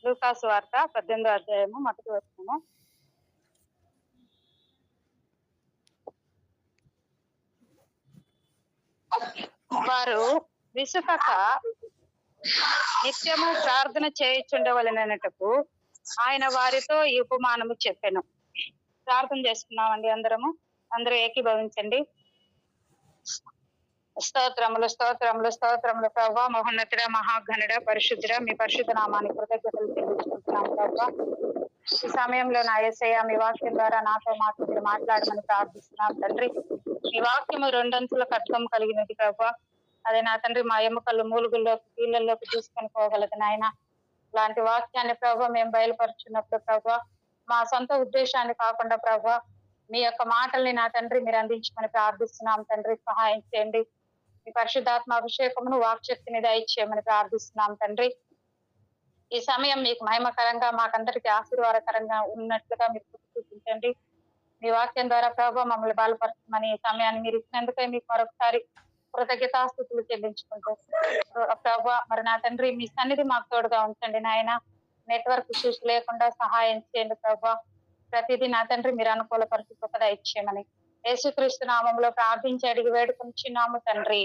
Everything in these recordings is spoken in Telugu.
లూకాసు వార్త 18వ అధ్యాయము మొదటి వచనము. వారు విసుకక నిత్యము ప్రార్థన చేయుచుండవలెనటకు ఆయన వారితో ఈ ఉపమానము చెప్పెను. ప్రార్థన చేసుకున్నామండి అందరూ ఏకీభవించండి. స్తోత్రములు స్తోత్రములు స్తోత్రములు ప్రభా, మహోన్నతుడ, మహాఘనుడ, పరిశుద్ధుడ, మీ పరిశుద్ధ నామానికి కృతజ్ఞతలు చెల్లించుకుంటున్నాం ప్రభా. ఈ సమయంలో నా యేసయ్య మీ వాక్యం ద్వారా నాతో మీరు మాట్లాడమని ప్రార్థిస్తున్నాం తండ్రి. మీ వాక్యము రెండంచుల ఖడ్గం కలిగినది ప్రభా. అదే నా తండ్రి మా ఎముకలు మూలుగుల్లోకి కీళ్ళల్లోకి తీసుకొని పోగలదు నాయన. ఇలాంటి వాక్యాన్ని ప్రభా మేము బయలుపరుచున్నప్పుడు ప్రభా మా సొంత ఉద్దేశాన్ని కాకుండా ప్రభా మీ యొక్క మాటల్ని నా తండ్రి మీరు అందించమని ప్రార్థిస్తున్నాం తండ్రి. సహాయం చేయండి. మీ పరిశుద్ధాత్మ అభిషేకమును వాక్శక్తిని దయచేయమని ప్రార్థిస్తున్నాం తండ్రి. ఈ సమయం మీకు మహిమకరంగా మాకందరికి ఆశీర్వాదకరంగా ఉన్నట్లుగా మీరు చూపించండి. మీ వాక్యం ద్వారా ప్రభావ మమ్మల్ని బలపరచమని ఈ సమయాన్ని మీరు ఇచ్చినందుకే మీకు మరొకసారి కృతజ్ఞతాస్తుతులు చెల్లించుకుంటూ ప్రభావ మరి నా తండ్రి మీ సన్నిధి మాకు తోడుగా ఉంచండి నాయన. నెట్వర్క్ ఇష్యూస్ లేకుండా సహాయం చేయండి ప్రభావ. ప్రతిదీ నా తండ్రి మీరు అనుకూల పరిస్థితి దయచేయమని యేసుక్రీస్తు నామంలో ప్రార్థించి అడిగి వేడుకొంచున్నాము తండ్రి.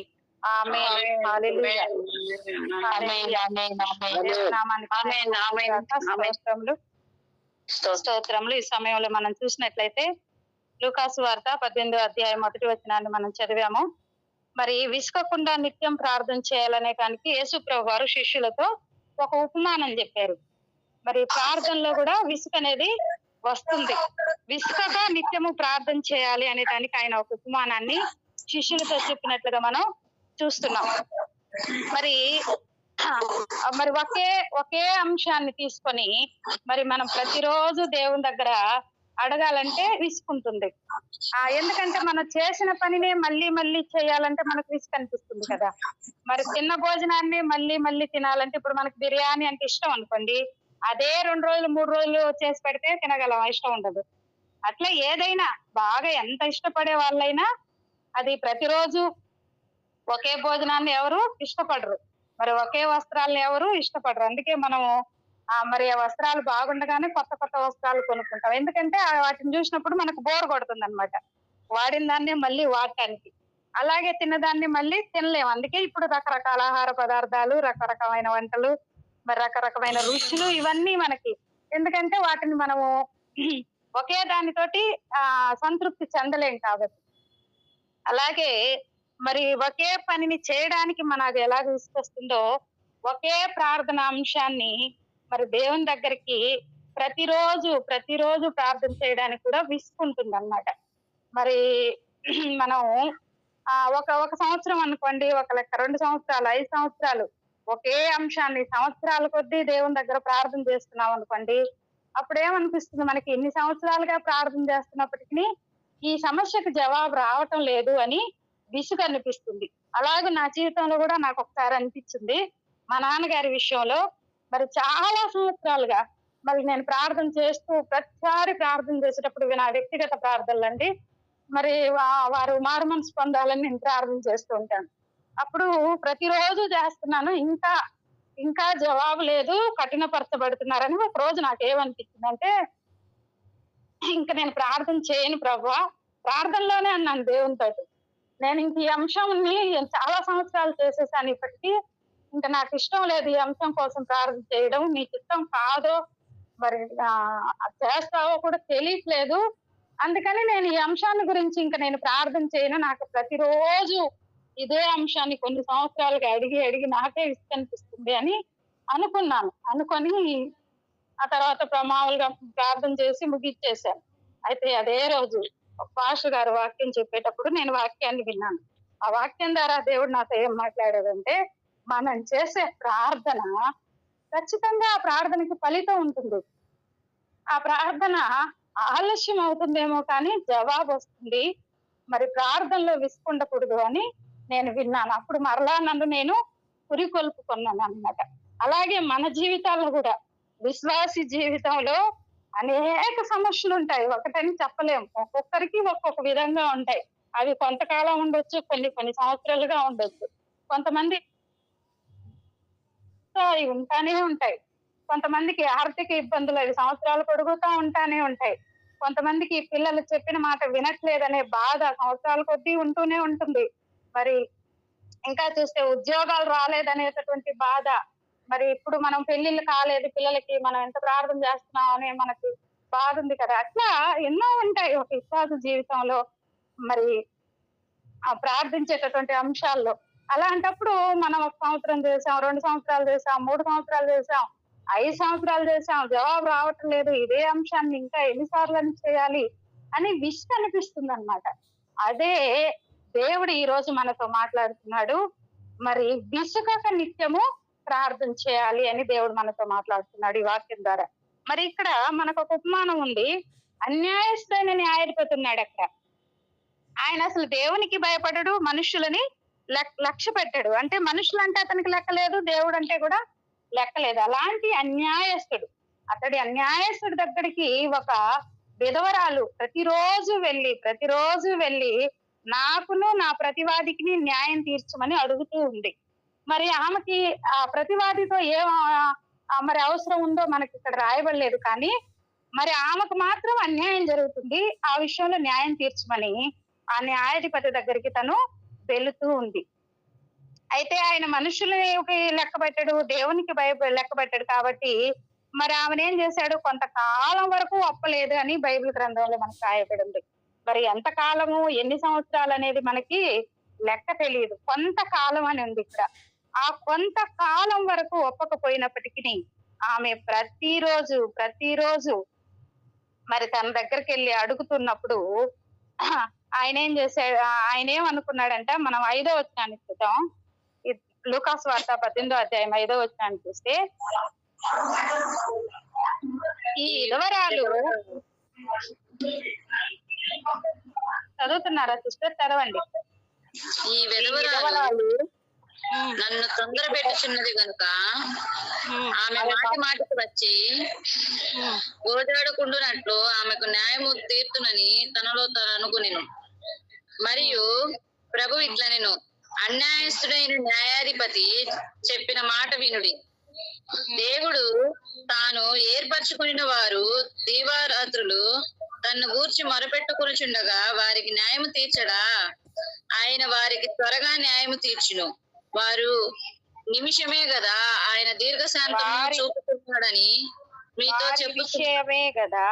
స్తోత్రములు. ఈ సమయంలో మనం చూసినట్లయితే లూకాసు వార్త 18వ అధ్యాయం మొదటి వచనాన్ని మనం చదివాము. మరి విసుకకుండా నిత్యం ప్రార్థన చేయాలనే దానికి యేసు ప్రభు వారు శిష్యులతో ఒక ఉపమానం చెప్పారు. మరి ప్రార్థనలో కూడా విసుక అనేది వస్తుంది. విసుకగా నిత్యము ప్రార్థన చేయాలి అనే దానికి ఆయన ఒక ఉపమానాన్ని శిష్యులతో చెప్పినట్లుగా మనం చూస్తున్నాం. మరి ఒకే అంశాన్ని తీసుకొని మరి మనం ప్రతిరోజు దేవుని దగ్గర అడగాలంటే విసుకుంటుంది. ఎందుకంటే మనం చేసిన పనినే మళ్ళీ మళ్ళీ చేయాలంటే మనకు విసుకు అనిపిస్తుంది కదా. మరి తిన్న భోజనాన్ని మళ్ళీ మళ్ళీ తినాలంటే ఇప్పుడు మనకు బిర్యానీ అంటే ఇష్టం అనుకోండి, అదే 2 రోజులు 3 రోజులు చేసి పెడితే తినగలం, ఇష్టం ఉండదు. అట్లా ఏదైనా బాగా ఎంత ఇష్టపడే వాళ్ళైనా అది ప్రతిరోజు ఒకే భోజనాన్ని ఎవరు ఇష్టపడరు, మరి ఒకే వస్త్రాలను ఎవరు ఇష్టపడరు. అందుకే మనము మరి ఆ వస్త్రాలు బాగుండగానే కొత్త కొత్త వస్త్రాలు కొనుక్కుంటాం. ఎందుకంటే వాటిని చూసినప్పుడు మనకు బోర్ కొడుతుంది అనమాట, వాడిన దాన్ని మళ్ళీ వాడటానికి. అలాగే తిన్నదాన్ని మళ్ళీ తినలేము. అందుకే ఇప్పుడు రకరకాల ఆహార పదార్థాలు, రకరకమైన వంటలు, మరి రకరకమైన రుచులు ఇవన్నీ మనకి. ఎందుకంటే వాటిని మనము ఒకే దానితోటి సంతృప్తి చెందలేం కాబట్టి. అలాగే మరి ఒకే పనిని చేయడానికి మనకు ఎలా తీసుకొస్తుందో ఒకే ప్రార్థన అంశాన్ని మరి దేవుని దగ్గరికి ప్రతిరోజు ప్రార్థన చేయడానికి కూడా విసుకుంటుంది అన్నమాట. మరి మనం ఒక సంవత్సరం అనుకోండి, ఒక లెక్క 2 సంవత్సరాలు 5 సంవత్సరాలు ఒకే అంశాన్ని సంవత్సరాల కొద్దీ దేవుని దగ్గర ప్రార్థన చేస్తున్నాం అనుకోండి, అప్పుడు ఏమనిపిస్తుంది మనకి, ఇన్ని సంవత్సరాలుగా ప్రార్థన చేస్తున్నప్పటికీ ఈ సమస్యకు జవాబు రావటం లేదు అని విసుగు అనిపిస్తుంది. అలాగే నా జీవితంలో కూడా నాకు ఒకసారి అనిపించింది. మా నాన్నగారి విషయంలో మరి చాలా సంవత్సరాలుగా మరి నేను ప్రార్థన చేస్తూ ప్రతిసారి ప్రార్థన చేసేటప్పుడు నా వ్యక్తిగత ప్రార్థనలు అండి, మరి వారు మారు మనసు పొందాలని నేను ప్రార్థన చేస్తూ ఉంటాను. అప్పుడు ప్రతిరోజు చేస్తున్నాను, ఇంకా జవాబు లేదు, కఠినపరచబడుతున్నారని ఒక రోజు నాకేమనిపించిందంటే, ఇంకా నేను ప్రార్థన చేయను ప్రభువా. ప్రార్థనలోనే అన్నాను దేవునితో, నేను ఇంక ఈ అంశాన్ని చాలా సంవత్సరాలు చేసేసాను, ఇప్పటికీ ఇంకా నాకు ఇష్టం లేదు ఈ అంశం కోసం ప్రార్థన చేయడం, నీకు ఇష్టం కాదో మరి చేస్తావో కూడా తెలియట్లేదు, అందుకని నేను ఈ అంశాన్ని గురించి ఇంకా నేను ప్రార్థన చేయను. నాకు ప్రతిరోజు ఇదే అంశాన్ని కొన్ని సంవత్సరాలుగా అడిగి నాకే విసుకనిపిస్తుంది అని అనుకొని ఆ తర్వాత మామూలుగా ప్రార్థన చేసి ముగిచ్చేశాను. అయితే అదే రోజు పాస్టర్ గారు వాక్యం చెప్పేటప్పుడు నేను వాక్యాన్ని విన్నాను. ఆ వాక్యం ద్వారా దేవుడు నాతో ఏం మాట్లాడాడంటే, మనం చేసే ప్రార్థన ఖచ్చితంగా ఆ ప్రార్థనకి ఫలితం ఉంటుంది. ఆ ప్రార్థన ఆలస్యం అవుతుందేమో కానీ జవాబు వస్తుంది. మరి ప్రార్థనలో విసుకుండకూడదు అని నేను విన్నాను. అప్పుడు మరలా నన్ను నేను పురికొల్పుకున్నాను అన్నమాట. అలాగే మన జీవితాల్లో కూడా, విశ్వాసి జీవితంలో అనేక సమస్యలు ఉంటాయి, ఒకటని చెప్పలేము. ఒక్కొక్కరికి ఒక్కొక్క విధంగా ఉంటాయి. అవి కొంతకాలం ఉండొచ్చు, కొన్ని సంవత్సరాలుగా ఉండొచ్చు. కొంతమంది ఉంటానే ఉంటాయి. కొంతమందికి ఆర్థిక ఇబ్బందులు 5 సంవత్సరాలు పొడుగుతా ఉంటానే ఉంటాయి. కొంతమందికి పిల్లలు చెప్పిన మాట వినట్లేదనే బాధ సంవత్సరాల కొద్దీ ఉంటూనే ఉంటుంది. మరి ఇంకా చూస్తే ఉద్యోగాలు రాలేదనేటటువంటి బాధ. మరి ఇప్పుడు మనం పెళ్ళిళ్ళు కాలేదు పిల్లలకి, మనం ఎంత ప్రార్థన చేస్తున్నాం అనే మనకి బాధ ఉంది కదా! అట్లా ఎన్నో ఉంటాయి ఒక విశ్వాస జీవితంలో. మరి ప్రార్థించేటటువంటి అంశాల్లో. అలాంటప్పుడు మనం 1 సంవత్సరం చేసాం, 2 సంవత్సరాలు చేసాం, 3 సంవత్సరాలు చేసాం, 5 సంవత్సరాలు చేసాం, జవాబు రావటం లేదు. ఇదే అంశాన్ని ఇంకా ఎన్ని సార్లని చేయాలి అని అనిపిస్తుందన్నమాట. అదే దేవుడు ఈ రోజు మనతో మాట్లాడుతున్నాడు. మరి విసుగక నిత్యము ప్రార్థన చేయాలి అని దేవుడు మనతో మాట్లాడుతున్నాడు ఈ వాక్యం ద్వారా. మరి ఇక్కడ మనకొక ఉపమానం ఉంది. అన్యాయస్తుడైన న్యాయాధిపతి ఉన్నాడక్కడ. ఆయన అసలు దేవునికి భయపడడు, మనుషులని లక్ష్య పెట్టడు. అంటే మనుషులంటే అతనికి లెక్కలేదు, దేవుడు అంటే కూడా లెక్కలేదు. అలాంటి అన్యాయస్తుడు. అతడి అన్యాయస్తుడి దగ్గరికి ఒక విధవరాలు ప్రతిరోజు వెళ్ళి నాకును నా ప్రతివాదికి న్యాయం తీర్చమని అడుగుతూ ఉంది. మరి ఆమెకి ఆ ప్రతివాదితో మరి అవసరం ఉందో మనకి ఇక్కడ రాయబడలేదు. కానీ మరి ఆమెకు మాత్రం అన్యాయం జరుగుతుంది. ఆ విషయంలో న్యాయం తీర్చమని ఆ న్యాయాధిపతి దగ్గరికి తను వెళుతూ ఉంది. అయితే ఆయన మనుషులకి లెక్క పెట్టాడు, దేవునికి లెక్క పెట్టాడు కాబట్టి మరి ఆమెనేం చేశాడు, కొంతకాలం వరకు ఒప్పలేదు అని బైబిల్ గ్రంథంలో మనకు రాయబడింది. మరి ఎంత కాలము, ఎన్ని సంవత్సరాలు అనేది మనకి లెక్క తెలియదు. కొంతకాలం అని ఉంది ఇక్కడ. ఆ కొంతకాలం వరకు ఒప్పకపోయినప్పటికీ ఆమె ప్రతిరోజు మరి తన దగ్గరికి వెళ్ళి అడుగుతున్నప్పుడు ఆయన ఏం చేశాడు, ఆయన ఏమనుకున్నాడంట. మనం 5వ వచనాన్ని చూద్దాం. లూకాసు వార్త 18వ అధ్యాయం 5వ వచనాన్ని చూస్తే, ఈ విధవరాలు చదువుతున్నారా సిస్టర్? చదవండి. ఈ విధవరాలు నన్ను తొందర పెట్టుచున్నది గనుక ఆమె మాటికి వచ్చి గోజాడుకుంటున్నట్లు ఆమెకు న్యాయము తీర్చునని తనలో తను అనుకునేను. మరియు ప్రభు ఇట్లనెను, అన్యాయస్తుడైన న్యాయాధిపతి చెప్పిన మాట వినుడి. దేవుడు తాను ఏర్పరచుకుని వారు దీవారాత్రులు తన్ను గూర్చి మొరపెట్టుకొనుచుండగా వారికి న్యాయము తీర్చడా? ఆయన వారికి త్వరగా న్యాయము తీర్చును. వారు నిమిషమే కదా ఆయన దీర్ఘశాంతము చూపుతున్నాడని మీతో విషయమే కదా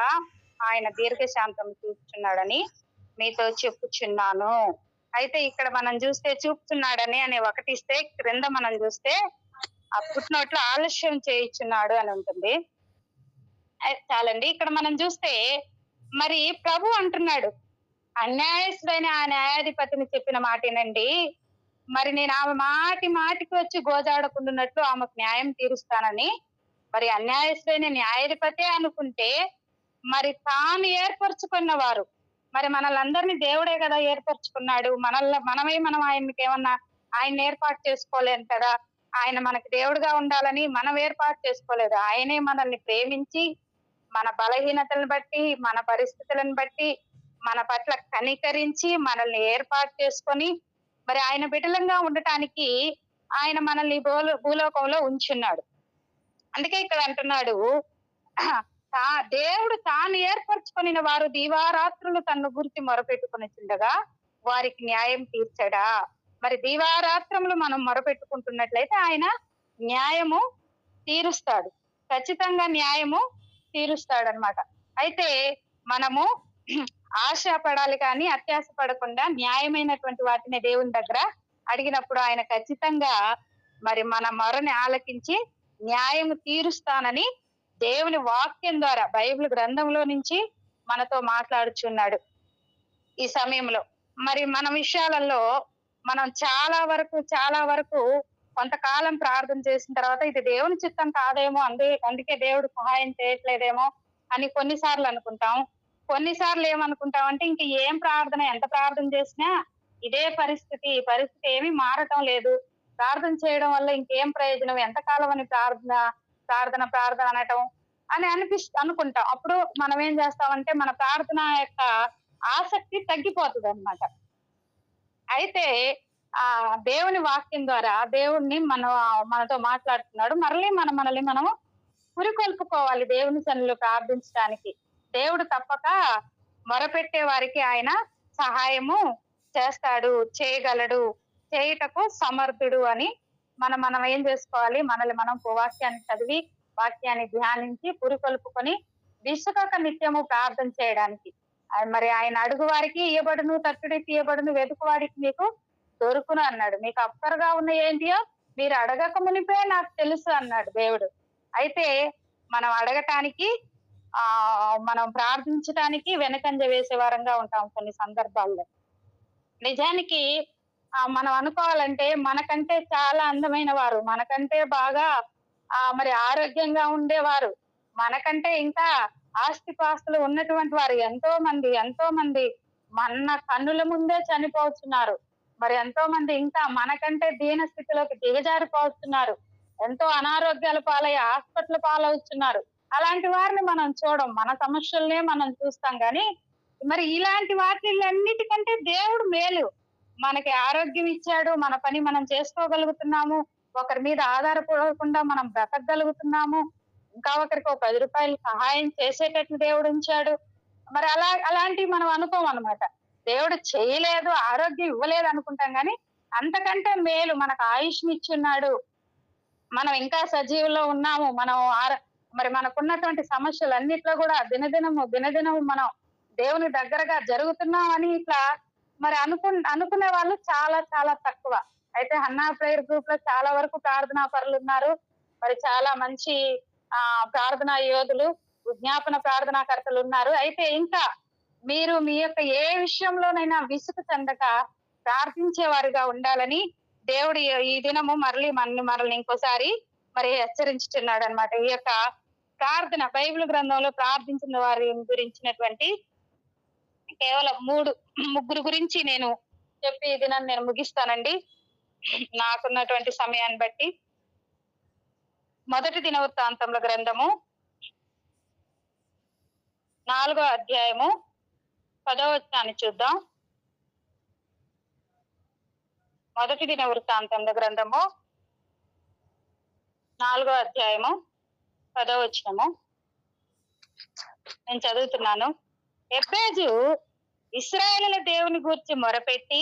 ఆయన దీర్ఘశాంతం చూపుతున్నాడని మీతో చెప్పుచున్నాను. అయితే ఇక్కడ మనం చూస్తే చూపుతున్నాడని అనే ఒకటి ఇస్తే, క్రింద మనం చూస్తే ఆ పుట్టినోట్లో ఆలస్యం చేయించున్నాడు అని ఉంటుంది. చాలండి. ఇక్కడ మనం చూస్తే మరి ప్రభు అంటున్నాడు, అన్యాయస్తుడైన ఆ న్యాయాధిపతిని చెప్పిన మాటేనండి. మరి నేను ఆమె మాటికి వచ్చి గోజాడకుండాన్నట్లు ఆమెకు న్యాయం తీరుస్తానని. మరి అన్యాయస్తుడైన న్యాయాధిపతే అనుకుంటే మరి తాను ఏర్పరచుకున్న వారు, మరి మనల్ని దేవుడే కదా ఏర్పరచుకున్నాడు. మనం ఆయనకి ఏమన్నా ఆయన ఏర్పాటు చేసుకోలేం కదా. ఆయన మనకి దేవుడుగా ఉండాలని మనం ఏర్పాటు చేసుకోలేదు. ఆయనే మనల్ని ప్రేమించి మన బలహీనతలను బట్టి, మన పరిస్థితులను బట్టి మన పట్ల కనికరించి మనల్ని ఏర్పాటు చేసుకొని మరి ఆయన బిడ్డలంగా ఉండటానికి ఆయన మనల్ని భూలోకంలో ఉంచున్నాడు. అందుకే ఇక్కడ అంటున్నాడు, దేవుడు తాను ఏర్పరచుకుని వారు దీవారాత్రులు తన్ను గురించి మొరపెట్టుకునిచుండగా వారికి న్యాయం తీర్చడా? మరి దీవారాత్రములు మనం మొరపెట్టుకుంటున్నట్లయితే ఆయన న్యాయము తీరుస్తాడు, ఖచ్చితంగా న్యాయము తీరుస్తాడు అన్నమాట. అయితే మనము ఆశపడాలి కానీ అత్యాశ పడకుండా న్యాయమైనటువంటి వాటిని దేవుని దగ్గర అడిగినప్పుడు ఆయన ఖచ్చితంగా మరి మన మొరని ఆలకించి న్యాయము తీరుస్తానని దేవుని వాక్యం ద్వారా బైబిల్ గ్రంథంలో నుంచి మనతో మాట్లాడుచున్నాడు ఈ సమయంలో. మరి మన విషయాలలో మనం చాలా వరకు కొంతకాలం ప్రార్థన చేసిన తర్వాత ఇది దేవుని చిత్తం కాదేమో, అందుకే దేవుడు సహాయం చేయట్లేదేమో అని కొన్నిసార్లు అనుకుంటాం. కొన్నిసార్లు ఏమనుకుంటాం అంటే ఇంక ఏం ప్రార్థన, ఎంత ప్రార్థన చేసినా ఇదే పరిస్థితి ఏమీ మారటం లేదు, ప్రార్థన చేయడం వల్ల ఇంకేం ప్రయోజనం, ఎంతకాలం అని ప్రార్థన అనటం అని అనుకుంటాం. అప్పుడు మనం ఏం చేస్తామంటే మన ప్రార్థన యొక్క ఆసక్తి తగ్గిపోతుంది అన్నమాట. అయితే దేవుని వాక్యం ద్వారా దేవుణ్ణి మనతో మాట్లాడుతున్నాడు. మనల్ని మనము పురికొల్పుకోవాలి దేవుని సన్నిధిలో ప్రార్థించడానికి. దేవుడు తప్పక మొరపెట్టే వారికి ఆయన సహాయము చేస్తాడు, చేయగలడు, చేయుటకు సమర్థుడు అని మనం ఏం చేసుకోవాలి? మనల్ని మనం వాక్యాన్ని చదివి, వాక్యాన్ని ధ్యానించి, పురికొల్పుకొని విసుకక నిత్యము ప్రార్థన చేయడానికి. మరి ఆయన అడుగు వారికి ఇయ్యబడును, తట్టుడి తీయబడును, వెతుకువాడికి మీకు దొరుకును అన్నాడు. మీకు అక్కరగా ఉన్న ఏంటియో మీరు అడగక మునిపే నాకు తెలుసు అన్నాడు దేవుడు. అయితే మనం అడగటానికి మనం ప్రార్థించడానికి వెనకంజ వేసే వారంగా ఉంటాం కొన్ని సందర్భాల్లో. నిజానికి మనం అనుకోవాలంటే మనకంటే చాలా అందమైన వారు, మనకంటే బాగా మరి ఆరోగ్యంగా ఉండేవారు, మనకంటే ఇంకా ఆస్తిపాస్తులు ఉన్నటువంటి వారు ఎంతో మంది మన కన్నుల ముందే చనిపోతున్నారు. మరి ఎంతో మంది ఇంకా మనకంటే దీన స్థితిలోకి దిగజారిపోతున్నారు. ఎంతో అనారోగ్యాల పాలై హాస్పిటల్ పాలవుతున్నారు. అలాంటి వారిని మనం చూడం, మన సమస్యలనే మనం చూస్తాం. గాని మరి ఇలాంటి వాటిలన్నిటికంటే దేవుడు మేలు. మనకి ఆరోగ్యం ఇచ్చాడు, మన పని మనం చేసుకోగలుగుతున్నాము, ఒకరి మీద ఆధారపడకుండా మనం బ్రతకగలుగుతున్నాము, ఇంకా ఒకరికి ఒక 10 రూపాయలు సహాయం చేసేటట్లు దేవుడు ఉంచాడు. మరి అలాంటివి మనం అనుకోం అన్నమాట. దేవుడు చేయలేదు, ఆరోగ్యం ఇవ్వలేదు అనుకుంటాం. గాని అంతకంటే మేలు మనకు ఆయుష్ని ఇచ్చున్నాడు, మనం ఇంకా సజీవులో ఉన్నాము, మరి మనకున్నటువంటి సమస్యలన్నిట్లో కూడా దినదినము మనం దేవుని దగ్గరగా జరుగుతున్నాం అని ఇట్లా మరి అనుకునే వాళ్ళు చాలా చాలా తక్కువ. అయితే హన్నా ప్రేయర్ గ్రూప్ లో చాలా వరకు ప్రార్థనా పరులు ఉన్నారు. మరి చాలా మంచి ప్రార్థనా యోధులు, విజ్ఞాపన ప్రార్థనాకర్తలు ఉన్నారు. అయితే ఇంకా మీరు మీ యొక్క ఏ విషయంలోనైనా విసుగు చెందక ప్రార్థించే వారిగా ఉండాలని దేవుడు ఈ దినము మనల్ని ఇంకోసారి మరి హెచ్చరించుతున్నాడు అన్నమాట. ఈ యొక్క ప్రార్థన బైబిల్ గ్రంథంలో ప్రార్థించిన వారి గురించినటువంటి కేవలం 3 గురించి నేను చెప్పి ఈ దినాన్ని నేను ముగిస్తానండి నాకున్నటువంటి సమయాన్ని బట్టి. మొదటి దినవృత్తాంతముల గ్రంథము 4వ అధ్యాయము 10వ వచనాన్ని చూద్దాం. మొదటి దినవృత్తాంతముల గ్రంథము 4వ అధ్యాయము 10వ వచనము నేను చదువుతున్నాను. ఎబ్బేజు ఇశ్రాయేలుల దేవుని గూర్చి మొరపెట్టి,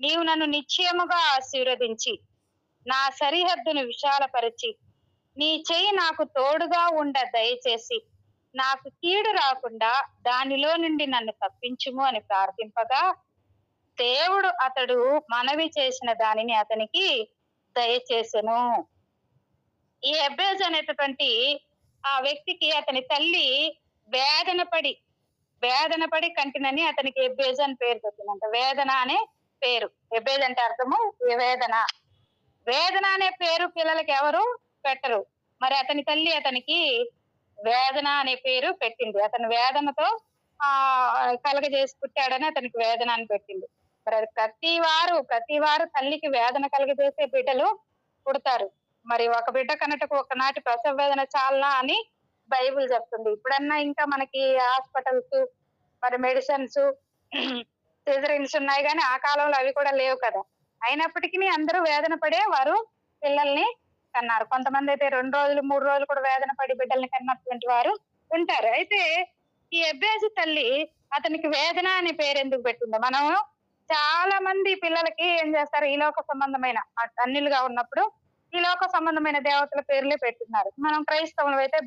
నీవు నన్ను నిశ్చయముగా ఆశీర్వదించి నా సరిహద్దును విశాలపరిచి నీ చెయ్యి నాకు తోడుగా ఉండ దయచేసి నాకు కీడు రాకుండా దానిలో నుండి నన్ను తప్పించుము అని ప్రార్థింపగా, దేవుడు అతడు మనవి చేసిన దానిని అతనికి దయచేసెను. ఈ ఎబ్బేజు అనేటటువంటి ఆ వ్యక్తికి అతని తల్లి వేదన పడి కంటినని అతనికి ఎబ్బేజు అని పేరు పెట్టిందంట. వేదన అనే పేరు, ఎబ్బేజు అంటే అర్థము వేదన అనే పేరు పిల్లలకి ఎవరు పెట్టరు. మరి అతని తల్లి అతనికి వేదన అనే పేరు పెట్టింది. అతను వేదనతో కలగజేసి పుట్టాడని అతనికి వేదన అని పెట్టింది. మరి అది ప్రతి వారు తల్లికి వేదన కలగజేసే బిడ్డలు పుడతారు. మరి ఒక బిడ్డ కన్నటకు ఒకనాటి ప్రసవ వేదన చాలనా అని బైబిల్ చెప్తుంది. ఇప్పుడన్నా ఇంకా మనకి హాస్పిటల్స్ మరి మెడిసిన్స్ సిజరీన్స్ ఉన్నాయి, కానీ ఆ కాలంలో అవి కూడా లేవు కదా. అయినప్పటికీ అందరూ వేదన పడే వారు పిల్లల్ని కన్నారు. కొంతమంది అయితే 2 రోజులు 3 రోజులు కూడా వేదన పడి బిడ్డల్ని కన్నటువంటి వారు ఉంటారు. అయితే ఈ ఎబ్బేజు తల్లి అతనికి వేదన అనే పేరు ఎందుకు పెట్టిందో, మనం చాలా మంది పిల్లలకి ఏం చేస్తారు, ఈ లోక సంబంధమైన అన్యులుగా ఉన్నప్పుడు ఈ లోక సంబంధమైన దేవతల పేర్లే పెట్టున్నారు. మనం క్రైస్తవులు అయితే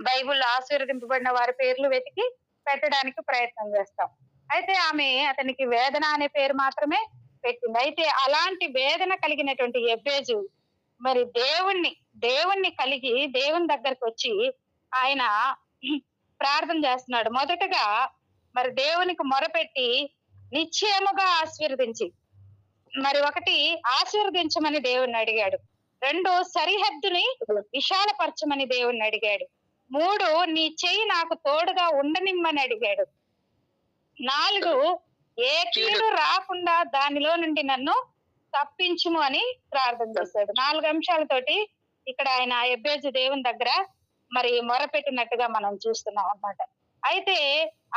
బైబిల్ ఆశీర్వదింపబడిన వారి పేర్లు వెతికి పెట్టడానికి ప్రయత్నం చేస్తాం. అయితే ఆమె అతనికి వేదన అనే పేరు మాత్రమే పెట్టింది. అయితే అలాంటి వేదన కలిగినటువంటి ఎబ్బేజు మరి దేవుణ్ణి కలిగి దేవుని దగ్గరకు వచ్చి ఆయన ప్రార్థన చేస్తున్నాడు. మొదటగా మరి దేవునికి మొరపెట్టి నిశ్చయముగా ఆశీర్వదించి, మరి 1 ఆశీర్వదించమని దేవుణ్ణి అడిగాడు. 2 సరిహద్దుని విశాలపరచమని దేవుణ్ణి అడిగాడు. 3 నీ చెయ్యి నాకు తోడుగా ఉండనిమ్మని అడిగాడు. 4 ఏ కీడు రాకుండా దానిలో నుండి నన్ను తప్పించుము అని ప్రార్థన చేశాడు. 4 అంశాలతోటి ఇక్కడ ఆయన ఎబ్బేజు దేవుని దగ్గర మరి మొరపెట్టినట్టుగా మనం చూస్తున్నాం అన్నమాట. అయితే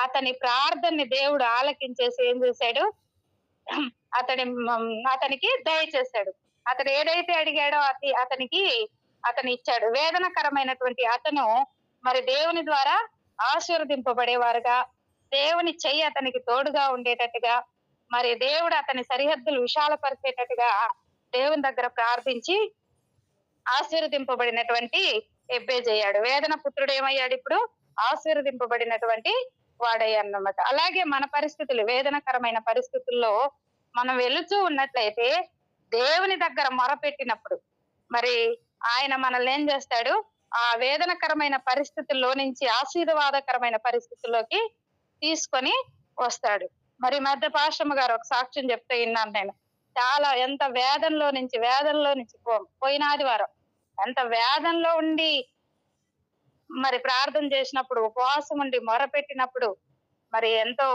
అతని ప్రార్థనని దేవుడు ఆలకించేసి ఏం చేశాడు, అతనికి దయచేశాడు. అతడు ఏదైతే అడిగాడో అతనికి అతను ఇచ్చాడు. వేదనకరమైనటువంటి అతను మరి దేవుని ద్వారా ఆశీర్వదింపబడేవారుగా, దేవుని చెయ్యి అతనికి తోడుగా ఉండేటట్టుగా, మరి దేవుడు అతని సరిహద్దులు విశాలపరిచేటట్టుగా దేవుని దగ్గర ప్రార్థించి ఆశీర్వదింపబడినటువంటి ఎబ్బేజు అయ్యాడు. వేదన పుత్రుడు ఏమయ్యాడు ఇప్పుడు? ఆశీర్వదింపబడినటువంటి వాడయ్యాడన్నమాట. అలాగే మన పరిస్థితులు, వేదనకరమైన పరిస్థితుల్లో మనం వెళుతూ ఉన్నట్లయితే దేవుని దగ్గర మొరపెట్టినప్పుడు మరి ఆయన మనల్ని ఏం చేస్తాడు? ఆ వేదనకరమైన పరిస్థితుల్లో నుంచి ఆశీర్వాదకరమైన పరిస్థితుల్లోకి తీసుకొని వస్తాడు. మరి మధ్య పాశ్రమ గారు ఒక సాక్ష్యం చెప్తే విన్నాను నేను. చాలా ఎంత వేదనలో నుంచి పోయిన ఆదివారం ఎంత వేదనలో ఉండి మరి ప్రార్థన చేసినప్పుడు, ఉపవాసం ఉండి మొరపెట్టినప్పుడు, మరి ఎంతో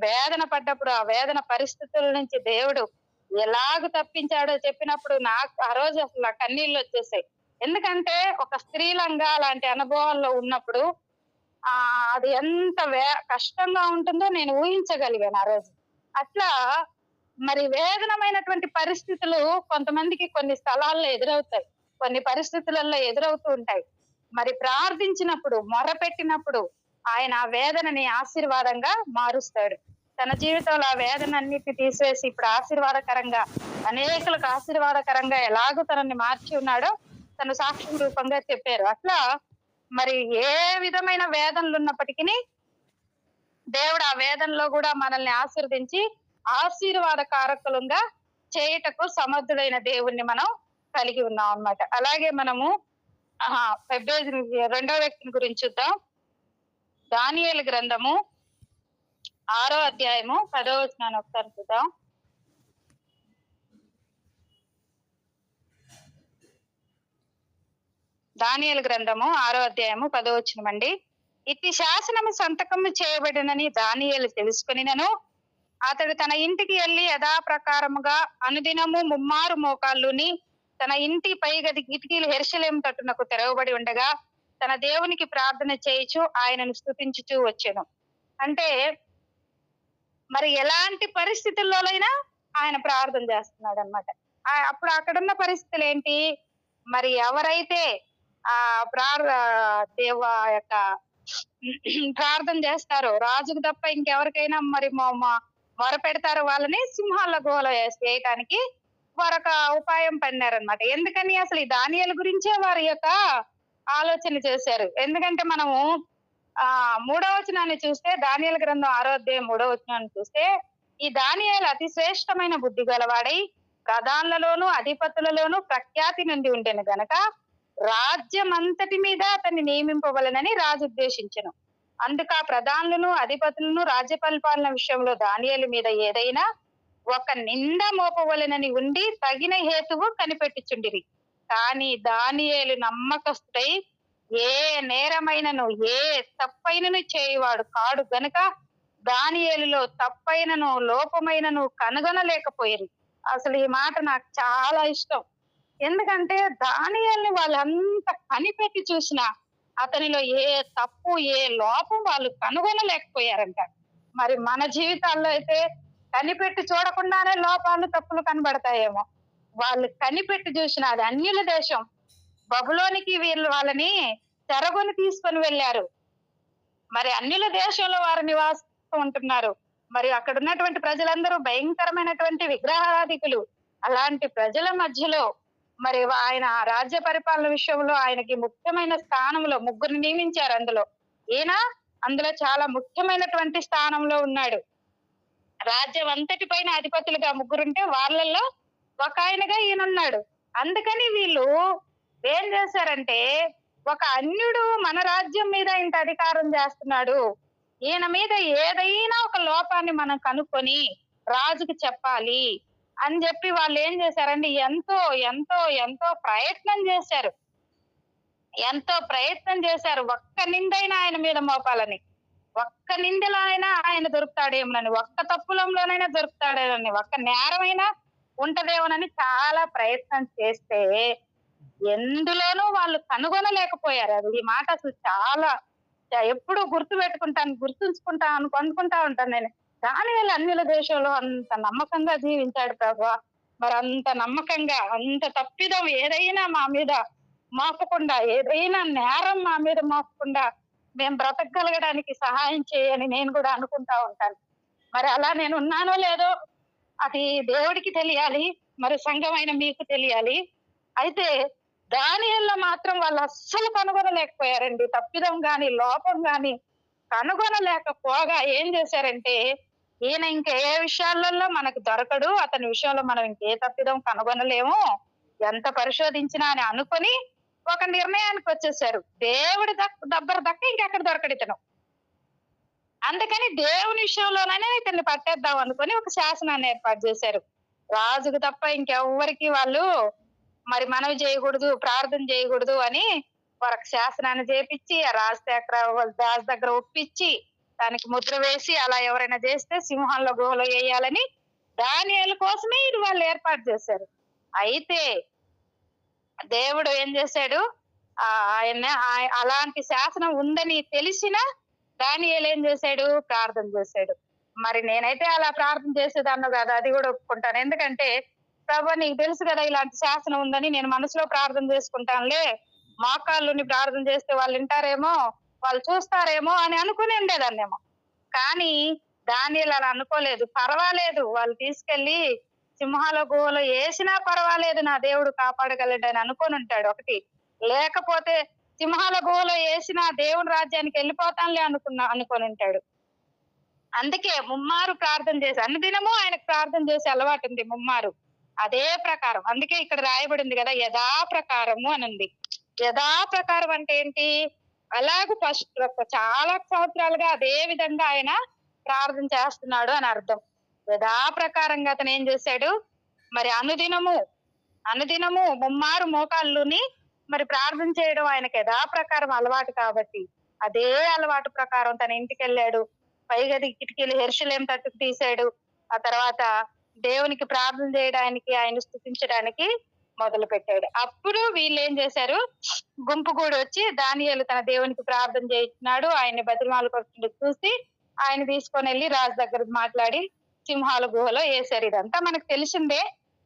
వేదన పడ్డప్పుడు ఆ వేదన పరిస్థితుల నుంచి దేవుడు ఎలాగ తప్పించాడో చెప్పినప్పుడు నాకు ఆ రోజు అసలు కన్నీళ్ళు వచ్చేసాయి. ఎందుకంటే ఒక స్త్రీలంగా అలాంటి అనుభవాల్లో ఉన్నప్పుడు అది ఎంత కష్టంగా ఉంటుందో నేను ఊహించగలిగాను ఆ రోజు. అట్లా మరి వేదనమైనటువంటి పరిస్థితులు కొంతమందికి కొన్ని స్థలాల్లో ఎదురవుతాయి, కొన్ని పరిస్థితులలో ఎదురవుతూ ఉంటాయి. మరి ప్రార్థించినప్పుడు, మొరపెట్టినప్పుడు ఆయన ఆ వేదనని ఆశీర్వాదంగా మారుస్తాడు. తన జీవితంలో ఆ వేదన అన్నిటిని తీసివేసి ఇప్పుడు ఆశీర్వాదకరంగా, అనేకులకు ఆశీర్వాదకరంగా ఎలాగో తనని మార్చి ఉన్నాడో తన సాక్ష్యం రూపంగా చెప్పారు. అట్లా మరి ఏ విధమైన వేదనలు ఉన్నప్పటికీ దేవుడు ఆ వేదనలో కూడా మనల్ని ఆశీర్వదించి ఆశీర్వాదకారకులంగా చేయుటకు సమర్థుడైన దేవుణ్ణి మనం కలిగి ఉన్నాం అన్నమాట. అలాగే మనము రెండో వ్యక్తిని గురించి చూద్దాం. దానియేలు గ్రంథము 6వ అధ్యాయము 10వ వచనాన్ని ఒకసారి చూద్దాం. దానియేలు గ్రంథము 6వ అధ్యాయము 10వ వచనం అండి. ఇట్టి శాసనము సంతకము చేయబడినని దానియేలు తెలుసుకొనినను అతడు తన ఇంటికి వెళ్ళి యథాప్రకారముగా అనుదినము ముమ్మారు మోకాళ్ళుని తన ఇంటి పై గది కిటికీలు యెరూషలేము తట్టునకు తెరవబడి ఉండగా తన దేవునికి ప్రార్థన చేయుచు ఆయనను స్తుతించుచూ వచ్చెను. అంటే మరి ఎలాంటి పరిస్థితుల్లోనైనా ఆయన ప్రార్థన చేస్తున్నాడు అన్నమాట. అప్పుడు అక్కడున్న పరిస్థితులు ఏంటి? మరి ఎవరైతే యొక్క ప్రార్థన చేస్తారో, రాజుకు తప్ప ఇంకెవరికైనా మరి మొర పెడతారో వాళ్ళని సింహాల గోల వేయటానికి వారొక ఉపాయం పన్నారనమాట. ఎందుకని? అసలు ఈ దానియేలు గురించే వారి యొక్క ఆలోచన చేశారు. ఎందుకంటే మనము 3వ వచనాన్ని చూస్తే, దానియేలు గ్రంథం 6వ అధ్యాయం 3వ వచనాన్ని చూస్తే, ఈ దానియేలు అతి శ్రేష్టమైన బుద్ధి గలవాడై ప్రధానులలోను అధిపతులలోను ప్రఖ్యాతి నుండి ఉండెను గనక రాజ్యం అంతటి మీద అతన్ని నియమింపవలనని రాజు ఉద్దేశించెను. అందుకు ఆ ప్రధానులను అధిపతులను రాజ్య పరిపాలన విషయంలో దానియేలు మీద ఏదైనా ఒక నింద మోపవలనని ఉండి తగిన హేతువు కనిపెట్టుచుండిరి. కానీ దానియేలు నమ్మకస్తుడై ఏ నేరమైనను ఏ తప్పైనను చేయువాడు కాడు గనుక దానియేలులో తప్పైనను లోపమైనను కనుగొనలేకపోయారు. అసలు ఈ మాట నాకు చాలా ఇష్టం. ఎందుకంటే దానియేలుని వాళ్ళంత కనిపెట్టి చూసినా అతనిలో ఏ తప్పు ఏ లోపం వాళ్ళు కనుగొనలేకపోయారంట. మరి మన జీవితాల్లో అయితే కనిపెట్టి చూడకుండానే లోపాలు తప్పులు కనబడతాయేమో. వాళ్ళు కనిపెట్టి చూసిన అది అన్యుల దేశం, బబులోనికి వాళ్ళని చెరగొని తీసుకొని వెళ్ళారు. మరి అన్యుల దేశంలో వారు నివాసం ఉంటున్నారు. మరి అక్కడ ఉన్నటువంటి ప్రజలందరూ భయంకరమైనటువంటి విగ్రహారాధికులు. అలాంటి ప్రజల మధ్యలో మరి ఆయన రాజ్య పరిపాలన విషయంలో ఆయనకి ముఖ్యమైన స్థానంలో 3 నియమించారు. ఈయన అందులో చాలా ముఖ్యమైనటువంటి స్థానంలో ఉన్నాడు. రాజ్యం అంతటి పైన అధిపతులుగా 3 ఉంటే వాళ్ళల్లో ఒక ఆయనగా ఈయనున్నాడు. అందుకని వీళ్ళు ఏం చేశారంటే, ఒక అన్యుడు మన రాజ్యం మీద ఇంత అధికారం చేస్తున్నాడు, ఈయన మీద ఏదైనా ఒక లోపాన్ని మనం కనుక్కొని రాజుకు చెప్పాలి అని చెప్పి వాళ్ళు ఏం చేశారండి, ఎంతో ఎంతో ఎంతో ప్రయత్నం చేశారు. ఒక్క నిందైనా ఆయన మీద మోపాలని, ఒక్క నిందలో అయినా ఆయన దొరుకుతాడేమోనని, ఒక్క తప్పులంలోనైనా దొరుకుతాడేమోనని, ఒక్క నేరమైనా ఉంటదేమోనని చాలా ప్రయత్నం చేస్తే ఎందులోనూ వాళ్ళు కనుగొనలేకపోయారు. అది ఈ మాట అసలు చాలా ఎప్పుడు గుర్తుంచుకుంటాను, అనుకుంటా ఉంటాను నేను. దానియేలు అన్యుల దేశంలో అంత నమ్మకంగా జీవించాడు ప్రభువా. మరి అంత నమ్మకంగా, అంత తప్పిదం ఏదైనా మా మీద మోపకుండా, ఏదైనా నేరం మా మీద మోపకుండా మేము బ్రతకగలగడానికి సహాయం చేయని నేను కూడా అనుకుంటా ఉంటాను. మరి అలా నేను ఉన్నానో లేదో అది దేవుడికి తెలియాలి, మరి సంఘమైన మీకు తెలియాలి. అయితే దానియేలులో మాత్రం వాళ్ళు అస్సలు కనుగొనలేకపోయారండి. తప్పిదం గాని, లోపం గాని కనుగొనలేకపోగా ఏం చేశారంటే, ఈయన ఇంకా ఏ విషయాలలో మనకు దొరకడు, అతని విషయంలో మనం ఇంకే తప్పిదం కనుగొనలేము, ఎంత పరిశోధించినా అని అనుకొని ఒక నిర్ణయానికి వచ్చేసారు. దేవుడి దగ్గర దక్క ఇంకెక్కడ దొరకడు ఇతను. అందుకని దేవుని విషయంలోనే ఇతన్ని పట్టేద్దాం అనుకొని ఒక శాసనాన్ని ఏర్పాటు చేశారు. రాజుకు తప్ప ఇంకెవ్వరికి వాళ్ళు మరి మనవి చేయకూడదు, ప్రార్థన చేయకూడదు అని వారికి శాసనాన్ని చేపించి, ఆ రాజు దగ్గర ఒప్పించి దానికి ముద్ర వేసి, అలా ఎవరైనా చేస్తే సింహంలో గుహలో వేయాలని దానియేలు కోసమే ఇది వాళ్ళు ఏర్పాటు చేశారు. అయితే దేవుడు ఏం చేశాడు, ఆయన అలాంటి శాసనం ఉందని తెలిసిన దానియేలు ఏం చేశాడు, ప్రార్థన చేశాడు. మరి నేనైతే అలా ప్రార్థన చేసేదాన్ని కదా, అది కూడా ఒప్పుకుంటాను. ఎందుకంటే ప్రభు నీకు తెలుసు కదా ఇలాంటి శాసనం ఉందని, నేను మనసులో ప్రార్థన చేసుకుంటానులే, మోకాళ్ళుని ప్రార్థన చేస్తే వాళ్ళు వింటారేమో, వాళ్ళు చూస్తారేమో అని అనుకుని ఉండేదాన్నేమో. కానీ దానియేలు అలా అనుకోలేదు. పర్వాలేదు, వాళ్ళు తీసుకెళ్లి సింహాల గుహలో వేసినా పర్వాలేదు, నా దేవుడు కాపాడగలడని అనుకొని ఉంటాడు ఒకటి. లేకపోతే సింహాల గుహలో వేసినా దేవుని రాజ్యానికి వెళ్ళిపోతానులే అనుకొని ఉంటాడు. అందుకే ముమ్మారు ప్రార్థన చేసి, అన్నదినము ఆయనకు ప్రార్థన చేసే అలవాటు ఉంది ముమ్మారు. అదే ప్రకారం, అందుకే ఇక్కడ రాయబడింది కదా యథాప్రకారము అని ఉంది. యథాప్రకారం అంటే ఏంటి, అలాగూ చాలా సంవత్సరాలుగా అదే విధంగా ఆయన ప్రార్థన చేస్తున్నాడు అని అర్థం. యథాప్రకారంగా అతను ఏం చేశాడు, మరి అనుదినము ముమ్మారు మోకాళ్ళుని మరి ప్రార్థన చేయడం ఆయనకి యథాప్రకారం అలవాటు కాబట్టి అదే అలవాటు ప్రకారం తన ఇంటికి వెళ్ళాడు. పైగది కిటికీలు యెరూషలేము తట్టుకు తీశాడు. ఆ తర్వాత దేవునికి ప్రార్థన చేయడానికి, ఆయన స్తుతించడానికి మొదలు పెట్టాడు. అప్పుడు వీళ్ళు ఏం చేశారు, గుంపు కూడా వచ్చి దానియేలు తన దేవునికి ప్రార్థన చేయించినాడు, ఆయన్ని బతిమాలుకొస్తుండే చూసి ఆయన తీసుకొని వెళ్ళి రాజు దగ్గర మాట్లాడి సింహాల గుహలో వేశారు. ఇదంతా మనకు తెలిసిందే,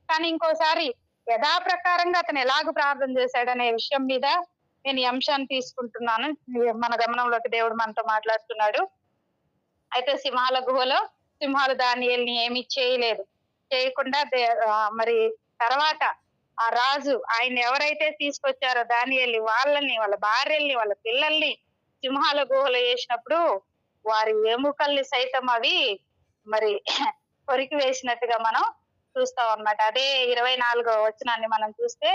కానీ ఇంకోసారి యథాప్రకారంగా అతను ఎలాగ ప్రార్థన చేశాడనే విషయం మీద నేను ఈ అంశాన్ని తీసుకుంటున్నాను. మన గమనంలోకి దేవుడు మనతో మాట్లాడుతున్నాడు. అయితే సింహాల గుహలో సింహాలు దానియేలుని ఏమీ చేయకుండా మరి తర్వాత ఆ రాజు ఆయన ఎవరైతే తీసుకొచ్చారో దానియేలు వాళ్ళని, వాళ్ళ భార్యల్ని, వాళ్ళ పిల్లల్ని సింహాల గుహలో వేసినప్పుడు వారి ఎముకల్ని సైతం అవి మరి కొరికి వేసినట్టుగా మనం చూస్తాం అన్నమాట. అదే 24వ వచనాన్ని మనం చూస్తే,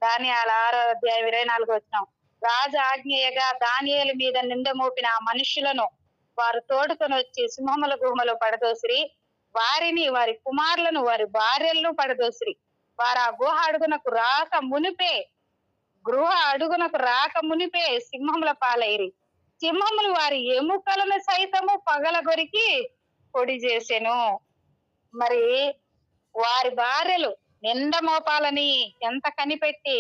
దానియేలు 6వ అధ్యాయం 24వ వచనం, రాజు ఆజ్ఞయగా దానియేలు మీద నింద మోపిన ఆ మనుషులను వారు తోడుకొని వచ్చి సింహముల గుహలో పడదోసిరి, వారిని, వారి కుమారులను, వారి భార్యలను పడదోసిరి. వారు ఆ గృహ అడుగునకు రాక మునిపే సింహముల పాలైరి. సింహములు వారి ఎముకలను సైతము పగలగొరికి పొడి చేసెను. మరి వారి భార్యలు నింద మోపాలని ఎంత కనిపెట్టి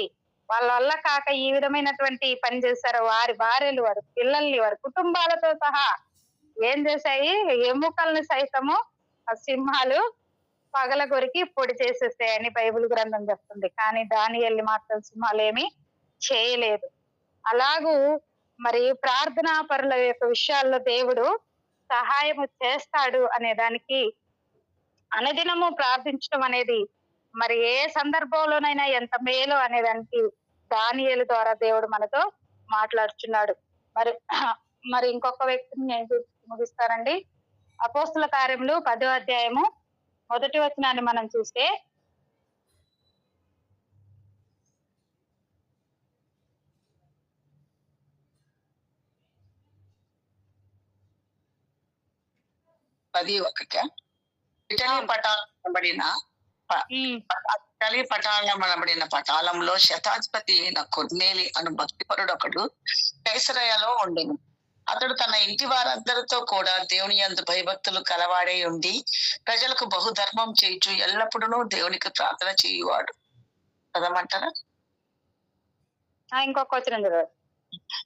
వాళ్ళ వల్ల కాక ఈ విధమైనటువంటి పని చేశారో, వారి భార్యలు, వారి పిల్లల్ని, వారి కుటుంబాలతో సహా ఏం చేశాయి, ఎముకల్ని సైతము ఆ సింహాలు పగలగొరికి పొడి చేసేస్తాయని బైబిల్ గ్రంథం చెప్తుంది. కానీ దానియేలు మాత్రం సింహాలు ఏమీ చేయలేదు. అలాగూ మరి ప్రార్థనా పరుల యొక్క విషయాల్లో దేవుడు సహాయము చేస్తాడు అనే దానికి, అనుదినము ప్రార్థించడం అనేది మరి ఏ సందర్భంలోనైనా ఎంత మేలు అనే దానికి దానియేలు ద్వారా దేవుడు మనతో మాట్లాడుచున్నాడు. మరి ఇంకొక వ్యక్తిని నేను ముగిస్తానండి. అపోస్తుల కార్యములు 10వ అధ్యాయము 1వ వచనాన్ని మనం చూస్తే, పటాలబడిన పటాలంలో శతాధిపతి అయిన కొర్నేలి అను భక్తిపరుడు ఒకడు కైసరయలో ఉండెను. అతడు తన ఇంటి వారందరితో కూడా దేవుని యందు భయభక్తులు కలవాడై ఉండి ప్రజలకు బహుధర్మం చేయుచు ఎల్లప్పుడూ దేవునికి ప్రార్థన చేయువాడు. చదవమంటారా? ఇంకొక వచనం చదవండి.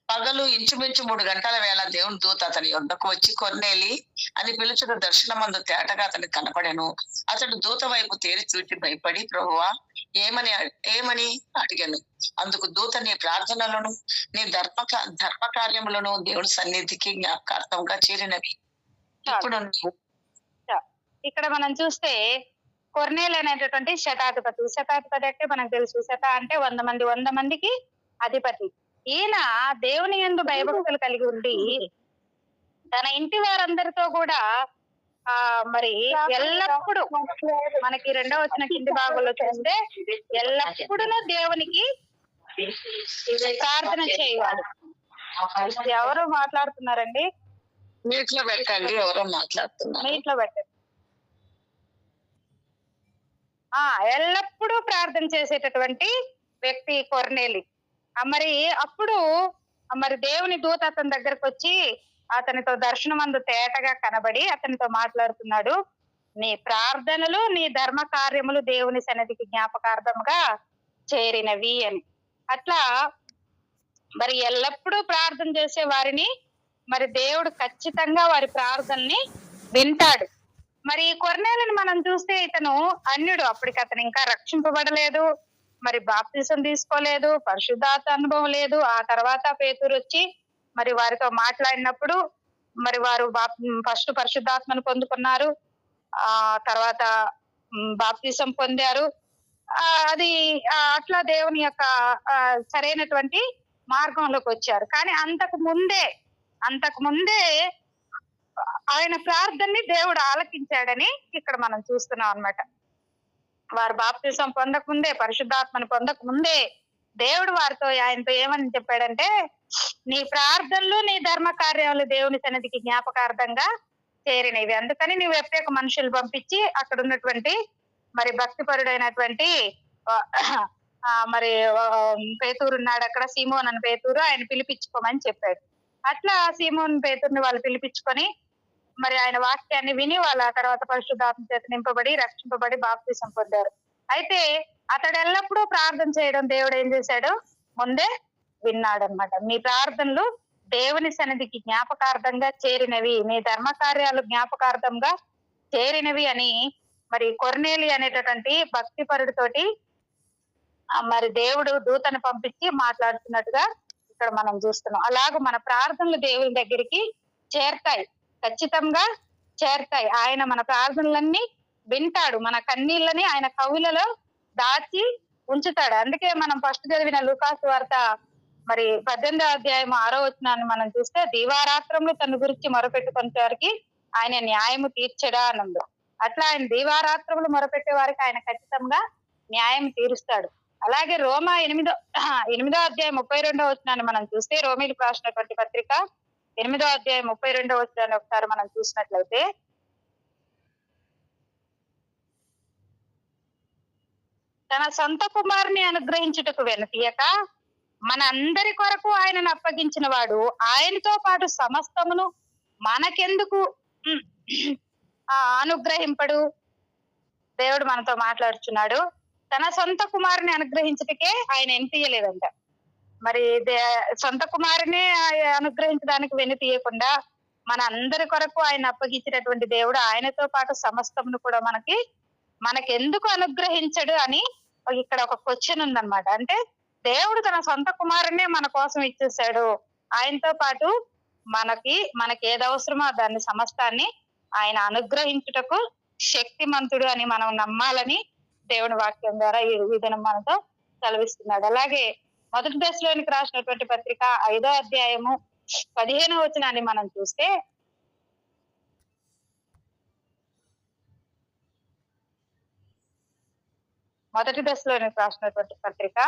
పగలు ఇంచుమించు 3 గంటల వేళ దేవుని దూత అతని యొద్దకు వచ్చి కొర్నేలి అని పిలుచుట దర్శనమందు తేటగా అతనికి కనపడెను. అతడు దూత వైపు తేరి చూచి భయపడి, ప్రభువా ఏమని అడిగాను. అందుకు దూత, నీ ప్రార్థనలను నీ ధర్మ కార్యములను దేవుని సన్నిధికి జ్ఞాపకార్థంగా చేరినవి. ఇప్పుడు ఇక్కడ మనం చూస్తే కొర్నేలు అనేటటువంటి శతాధిపతి. శతాధిపతి అంటే మనకు తెలుసు, శత అంటే 100 మందికి అధిపతి. ఈయన దేవుని యందు భయభక్తులు కలిగి ఉండి తన ఇంటి వారందరితో కూడా మరి ఎల్లప్పుడూ, మనకి 2వ వచనం కింది భాగంలో చూస్తే, ఎల్లప్పుడూ దేవునికి ప్రార్థన చేయాలి. ఎవరు మాట్లాడుతున్నారండి? మీట్లో పెట్టండి, ఎవరో మాట్లాడుతున్నారు. మీట్లో పెట్టండి. ఎల్లప్పుడూ ప్రార్థన చేసేటటువంటి వ్యక్తి కొర్నేలి. మరి అప్పుడు మరి దేవుని దూత అతని దగ్గరకు వచ్చి అతనితో దర్శనమందు తేటగా కనబడి అతనితో మాట్లాడుతున్నాడు. నీ ప్రార్థనలు నీ ధర్మ కార్యములు దేవుని సన్నిధికి జ్ఞాపకార్థంగా చేరినవి అని. అట్లా మరి ఎల్లప్పుడూ ప్రార్థన చేసే వారిని మరి దేవుడు ఖచ్చితంగా వారి ప్రార్థనని వింటాడు. మరి కొర్నేలిని మనం చూస్తే ఇతను అన్యుడు. అప్పటికి అతను ఇంకా రక్షింపబడలేదు, మరి బాప్తిసం తీసుకోలేదు, పరిశుద్ధాత్మ అనుభవం లేదు. ఆ తర్వాత పేతురు వచ్చి మరి వారితో మాట్లాడినప్పుడు మరి వారు ఫస్ట్ పరిశుద్ధాత్మను పొందుకున్నారు, ఆ తర్వాత బాప్తిసం పొందారు. అది అట్లా దేవుని యొక్క సరైనటువంటి మార్గంలోకి వచ్చారు. కానీ అంతకు ముందే ఆయన ప్రార్థనని దేవుడు ఆలకించాడని ఇక్కడ మనం చూస్తున్నాం అన్నమాట. వారు బాప్తిసం పొందకముందే, పరిశుద్ధాత్మను పొందకముందే దేవుడు ఆయనతో ఏమని చెప్పాడంటే, నీ ప్రార్థనలు నీ ధర్మ కార్యాలు దేవుని సన్నిధికి జ్ఞాపకార్థంగా చేరినవి. అందుకని నీవు ఎప్పుడైనా మనుషులు పంపించి అక్కడ ఉన్నటువంటి మరి భక్తిపరుడైనటువంటి మరి పేతురు ఉన్నాడు అక్కడ, సీమోన్ అని పేతురు, ఆయన పిలిపించుకోమని చెప్పాడు. అట్లా సీమోన్ పేతురుని వాళ్ళు పిలిపించుకొని మరి ఆయన వాక్యాన్ని విని వాళ్ళ తర్వాత పరిశుద్ధాత్మ చేత నింపబడి రక్షింపబడి బాప్తిసం పొందారు. అయితే అతడు ఎల్లప్పుడూ ప్రార్థన చేయడం దేవుడు ఏం చేశాడు, ముందే విన్నాడు అన్నమాట. నీ ప్రార్థనలు దేవుని సన్నిధికి జ్ఞాపకార్థంగా చేరినవి, నీ ధర్మ కార్యాలు జ్ఞాపకార్థంగా చేరినవి అని మరి కొర్నేలి అనేటటువంటి భక్తిపరుడితోటి మరి దేవుడు దూతను పంపించి మాట్లాడుతున్నట్టుగా ఇక్కడ మనం చూస్తున్నాం. అలాగ మన ప్రార్థనలు దేవుని దగ్గరికి చేరతాయి, ఖచ్చితంగా చేరతాయి. ఆయన మన ప్రార్థనలన్నీ వింటాడు, మన కన్నీళ్ళని ఆయన కవులలో దాచి ఉంచుతాడు. అందుకే మనం ఫస్ట్ చదివిన లూకాసు వార్త మరి 18వ అధ్యాయం 6వ వచనాన్ని మనం చూస్తే, దీవారాత్రంలో తన గురించి మొరపెట్టుకునే వారికి ఆయన న్యాయము తీర్చడా అనందు. అట్లా ఆయన దీవారాత్రములు మొరపెట్టే వారికి ఆయన ఖచ్చితంగా న్యాయం తీరుస్తాడు. అలాగే రోమా 8వ అధ్యాయం 32వ వచనాన్ని మనం చూస్తే, రోమీలకు రాసినటువంటి పత్రిక 8వ అధ్యాయం 32వ వచనాన్ని ఒకసారి మనం చూసినట్లయితే, తన సొంత కుమారుని అనుగ్రహించుటకు వెనుతీయక మన అందరి కొరకు ఆయనను అప్పగించిన వాడు ఆయనతో పాటు సమస్తమును మనకెందుకు అనుగ్రహింపడు? దేవుడు మనతో మాట్లాడుచున్నాడు. తన సొంత కుమారుని అనుగ్రహించటకే ఆయన ఏం తీయలేదంట. మరి సొంత కుమారుని అనుగ్రహించడానికి వెను తీయకుండా మన అందరి కొరకు ఆయన అప్పగించినటువంటి దేవుడు ఆయనతో పాటు సమస్తమును కూడా మనకెందుకు అనుగ్రహించడు అని ఇక్కడ ఒక క్వశ్చన్ ఉందన్నమాట. అంటే దేవుడు తన సొంత కుమారునే మన కోసం ఇచ్చేసాడు, ఆయనతో పాటు మనకి ఏది అవసరమో దాన్ని సమస్తాన్ని ఆయన అనుగ్రహించుటకు శక్తిమంతుడు అని మనం నమ్మాలని దేవుని వాక్యం ద్వారా ఈ విధానం మనతో సెలవిస్తున్నాడు. అలాగే మొదటి దశలోనికి రాసినటువంటి పత్రిక 5వ అధ్యాయము 15వ వచనాన్ని మనం చూస్తే, మొదటి దశలోనికి రాసినటువంటి పత్రిక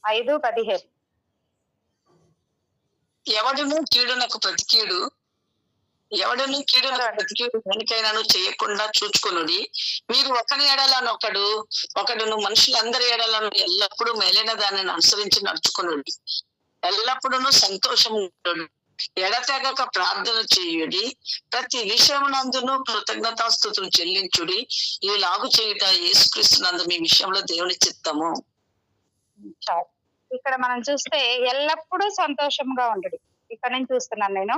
5:15, ఎవడును కీడునకు ప్రతికీడు దేనికైనాను చేయకుండా చూచుకొనుడి. మీరు ఒకని ఎడలను ఒకడును మనుషులందరి ఎడలను ఎల్లప్పుడూ మేలైన దానిని అనుసరించి నడుచుకొనుడి. ఎల్లప్పుడూ సంతోషం ఎడతెగక ప్రార్థన చేయుడి. ప్రతి విషయమునందును కృతజ్ఞతాస్తుతులు చెల్లించుడి. ఇలాగు చేయుట యేసుక్రీస్తునందు మీ విషయంలో దేవుని చిత్తము. ఇక్కడ మనం చూస్తే ఎల్లప్పుడూ సంతోషంగా ఉండడు. ఇక్కడ నుంచి చూస్తున్నాను నేను.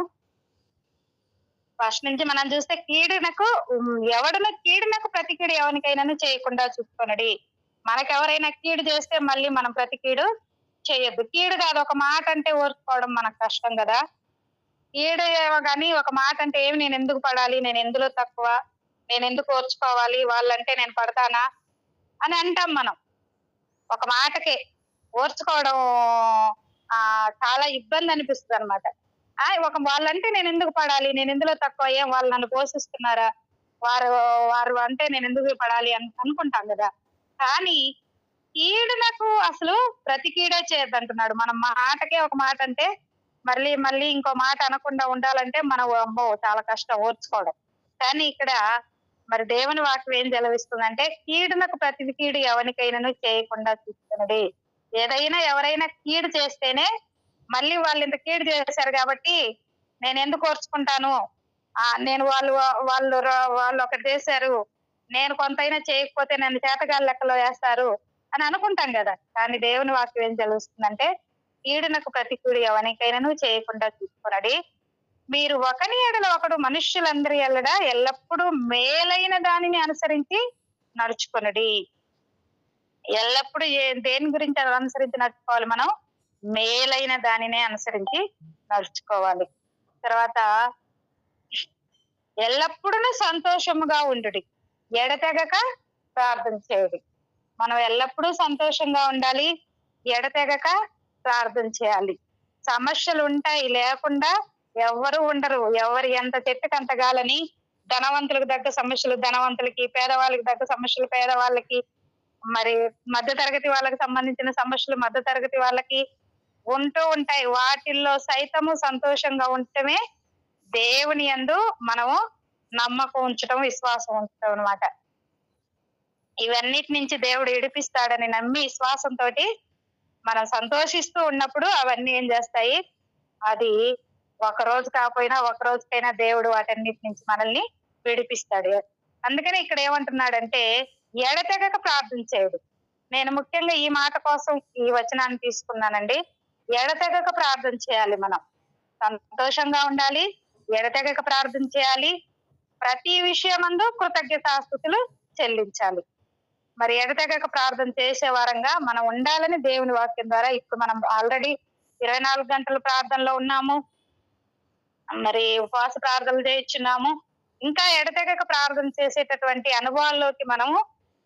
ఫస్ట్ నుంచి మనం చూస్తే ఎవడును కీడునకు ప్రతి కీడు ఎవరికైనాను చేయకుండా చూసుకొనడి. మనకెవరైనా కీడు చేస్తే మళ్ళీ మనం ప్రతి కీడు చేయొద్దు. కీడు కాదు, ఒక మాట అంటే ఓర్చుకోవడం మనకు కష్టం కదా. కీడు ఏమో కానీ ఒక మాట అంటే ఏమి, నేను ఎందుకు పడాలి, నేను ఎందులో తక్కువ, నేను ఎందుకు ఓర్చుకోవాలి, వాళ్ళంటే నేను పడతానా అని అంటాం మనం. ఒక మాటకే ఓర్చుకోవడం చాలా ఇబ్బంది అనిపిస్తుంది అనమాట. వాళ్ళంటే నేను ఎందుకు పడాలి, నేను ఎందులో తక్కువ, ఏం వాళ్ళు నన్ను పోషిస్తున్నారా, వారు అంటే నేను ఎందుకు పడాలి అనుకుంటాం కదా. కానీ కీడునకు అసలు ప్రతి కీడే చేయొద్దంటున్నాడు. మనం మాటకే ఒక మాట అంటే మళ్ళీ మళ్ళీ ఇంకో మాట అనకుండా ఉండాలంటే మనం అమ్మో చాలా కష్టం ఓర్చుకోవడం. కానీ ఇక్కడ మరి దేవుని వాక్యం ఏం జలవిస్తుందంటే, కీడునకు ప్రతి కీడు ఎవరికైనాను చేయకుండా చూస్తున్నది. ఏదైనా ఎవరైనా కీడు చేస్తేనే మళ్ళీ వాళ్ళు ఇంత కీడు చేశారు కాబట్టి నేను ఎందుకు ఓర్చుకుంటాను, నేను వాళ్ళు ఒకటి చేశారు, నేను కొంతైనా చేయకపోతే నన్ను చేతగాళ్ళ లెక్కలో వేస్తారు అని అనుకుంటాం కదా. కానీ దేవుని వాక్యం ఏం తెలుస్తుందంటే, కీడునకు ప్రతి కీడు ఎవరికైనాను చేయకుండా చూసుకున్నది. మీరు ఒకని ఎడల ఒకడు మనుష్యులందరి ఎల్లడా ఎల్లప్పుడూ మేలైన దానిని అనుసరించి నడుచుకొనుడి. ఎల్లప్పుడూ దేని గురించి అనుసరించి నడుచుకోవాలి మనం? మేలైన దానినే అనుసరించి నడుచుకోవాలి. తర్వాత ఎల్లప్పుడూ సంతోషముగా ఉండుడి, ఎడతెగక ప్రార్థన చేయుడి. మనం ఎల్లప్పుడూ సంతోషంగా ఉండాలి, ఎడతెగక ప్రార్థన చేయాలి. సమస్యలు ఉంటాయి, లేకుండా ఎవరు ఉండరు. ఎవరు ఎంత చెట్టుకంతగాలని, ధనవంతులకు తగ్గ సమస్యలు ధనవంతులకి, పేదవాళ్ళకి తగ్గ సమస్యలు పేదవాళ్ళకి, మరి మధ్య తరగతి వాళ్ళకి సంబంధించిన సమస్యలు మధ్య తరగతి వాళ్ళకి ఉంటూ ఉంటాయి. వాటిల్లో సైతము సంతోషంగా ఉండటమే దేవుని యందు మనము నమ్మకం ఉంచడం, విశ్వాసం ఉంచడం అన్నమాట. ఇవన్నిటి నుంచి దేవుడు విడిపిస్తాడని నమ్మి విశ్వాసంతో మనం సంతోషిస్తూ ఉన్నప్పుడు అవన్నీ ఏం చేస్తాయి, అది ఒక రోజు కాకపోయినా ఒక రోజుకైనా దేవుడు వాటన్నిటి నుంచి మనల్ని విడిపిస్తాడు. అందుకని ఇక్కడ ఏమంటున్నాడంటే, ఎడతెగక ప్రార్థన చేయడు. నేను ముఖ్యంగా ఈ మాట కోసం ఈ వచనాన్ని తీసుకున్నానండి. ఎడతెగక ప్రార్థన చేయాలి. మనం సంతోషంగా ఉండాలి, ఎడతెగక ప్రార్థన చేయాలి, ప్రతి విషయమందు కృతజ్ఞతాస్తుతులు చెల్లించాలి. మరి ఎడతెగక ప్రార్థన చేసే వారంగా మనం ఉండాలని దేవుని వాక్యం ద్వారా ఇప్పుడు మనం ఆల్రెడీ 24 గంటలు ప్రార్థనలో ఉన్నాము, మరి ఉపవాస ప్రార్థనలు చేయించున్నాము. ఇంకా ఎడతెగక ప్రార్థన చేసేటటువంటి అనుభవాల్లోకి మనము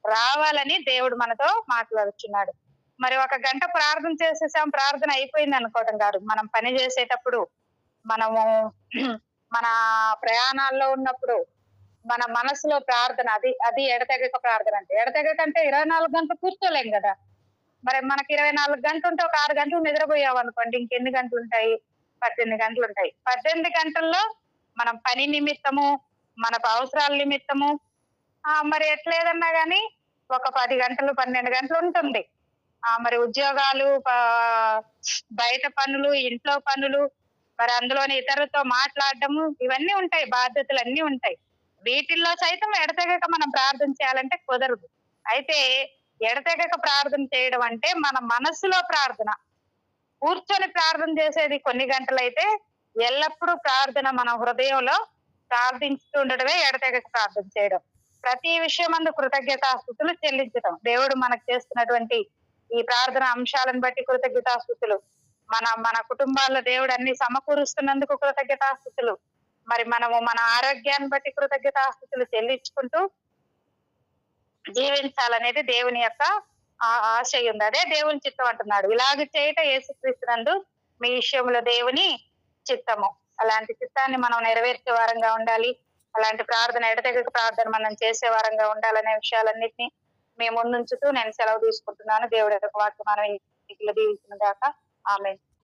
రావాలని దేవుడు మనతో మాట్లాడుచున్నాడు. మరి 1 గంట ప్రార్థన చేసేసాం, ప్రార్థన అయిపోయింది అనుకోవడం కాదు. మనం పని చేసేటప్పుడు, మనము మన ప్రయాణాల్లో ఉన్నప్పుడు మన మనసులో ప్రార్థన, అది ఎడతెగక ప్రార్థన. అంటే ఎడతెగక అంటే 24 గంటలు కూర్చోలేం కదా. మరి మనకి 24 గంటలు ఉంటే ఒక 6 గంటలు నిద్రపోయాం అనుకోండి, ఇంకెన్ని గంటలు ఉంటాయి? 18 గంటలు ఉంటాయి. 18 గంటల్లో మనం పని నిమిత్తము, మన అవసరాల నిమిత్తము, మరి ఎట్లేదన్నా గానీ ఒక 10 గంటలు 12 గంటలు ఉంటుంది. మరి ఉద్యోగాలు, బయట పనులు, ఇంట్లో పనులు, మరి అందులోని ఇతరులతో మాట్లాడటము, ఇవన్నీ ఉంటాయి, బాధ్యతలు అన్ని ఉంటాయి. వీటిల్లో సైతం ఎడతెగక మనం ప్రార్థన చేయాలంటే కుదరదు. అయితే ఎడతెగక ప్రార్థన చేయడం అంటే మన మనసులో ప్రార్థన. కూర్చొని ప్రార్థన చేసేది కొన్ని గంటలైతే, ఎల్లప్పుడూ ప్రార్థన మన హృదయంలో ప్రార్థించుతూ ఉండడమే ఎడతెగక ప్రార్థన చేయడం. ప్రతి విషయమందు కృతజ్ఞతాస్తుతులు చెల్లించడం. దేవుడు మనకు చేస్తున్నటువంటి ఈ ప్రార్థన అంశాలను బట్టి కృతజ్ఞతాస్తుతులు. మన కుటుంబాల్లో దేవుడు అన్ని సమకూరుస్తున్నందుకు కృతజ్ఞతాస్తుతులు. మరి మనము మన ఆరోగ్యాన్ని బట్టి కృతజ్ఞతాస్తుతులు చెల్లించుకుంటూ జీవించాలనేది దేవుని యొక్క ఆశయం ఉంది. అదే దేవుని చిత్తం అంటున్నాడు. ఇలాగ చేయట యేసుక్రీస్తునందు మీ విషయంలో దేవుని చిత్తము. అలాంటి చిత్తాన్ని మనం నెరవేర్చే వారంగా ఉండాలి. అలాంటి ప్రార్థన, ఎడతెగక ప్రార్థన మనం చేసే వారంగా ఉండాలనే విషయాలన్నింటినీ మేము ముందుంచుతూ నేను సెలవు తీసుకుంటున్నాను. దేవుడి యొక్క వాక్యం మనం దీవించిన దాకా. ఆమేన్.